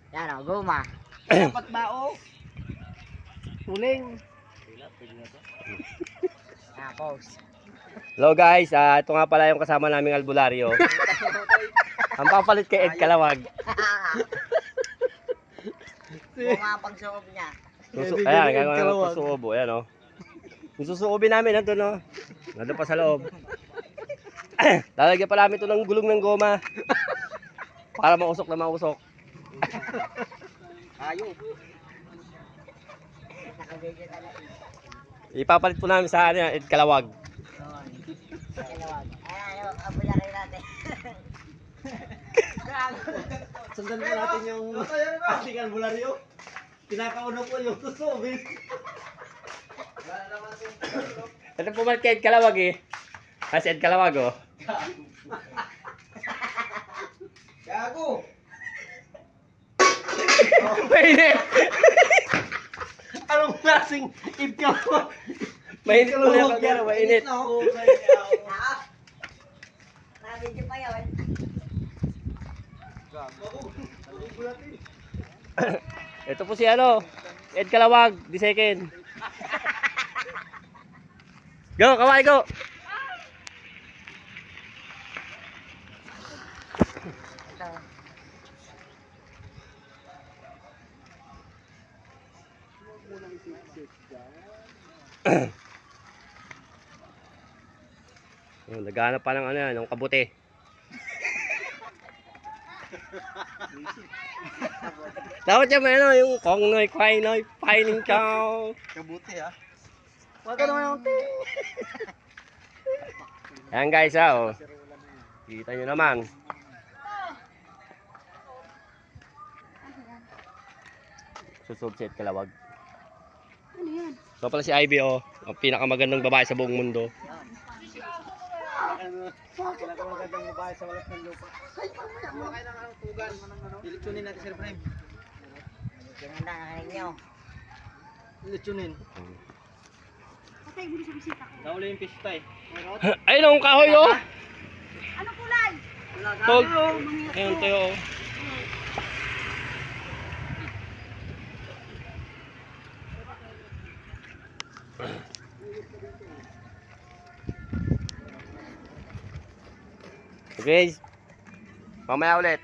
Yan o, guma. Dapat ba o? Tuling. Tapos. Hello guys, ito nga pala yung kasama naming albularyo. Ang papalit kay Ed Kalawag. Guma pagsuob niya. Ayan, gagawin ng pagsuobo. Ayan o. Yung susuobin namin, nandun o. Nandun pa sa loob. Lalagyan pa namin ito ng gulong ng goma. Para mausok na mausok. Ayun. Nakabigyan talaga. Ipapalit po namin sa ano yan, Ed Kalawag. Kalawag. Ayan, abulari natin. Sundan po natin yung ating albularyo. Pinakauna po yung susubin. Ito po man kay Ed Kalawag eh. Kasi Ed Kalawag oh. Gago! Mainit! Anong klaseng ikaw? Mainit po na yung pagkara, mainit. Nabigyan pa yun. Ito po si ano, Ed Kalawag, the second. Go, kaway, go! Ito. Naghahanap pa ng ano yan, ng kabuti. Dapat yan may ano, yung kong noy, kway noy, pining cow. Kabuti ha. Huwag ka naman yung ting. Ayan guys oh. Kita nyo naman. Susub si Ed Kalawag. Ano yan? So pala si Ivy oh, ang pinakamagandang babae sa buong mundo. Pinakamagandang babae sa walat ng lupa. Mula kayo ng tugan. Ilitsunin natin Sir Prime. Ganda na kanin nyo. Ilitsunin. Patay mo sa bisita ko. Nauli yung pista eh. Ayun ang kahoy oh. Ano kulay? Tol. Ayun tayo oh. Okay. Mamaya ulit.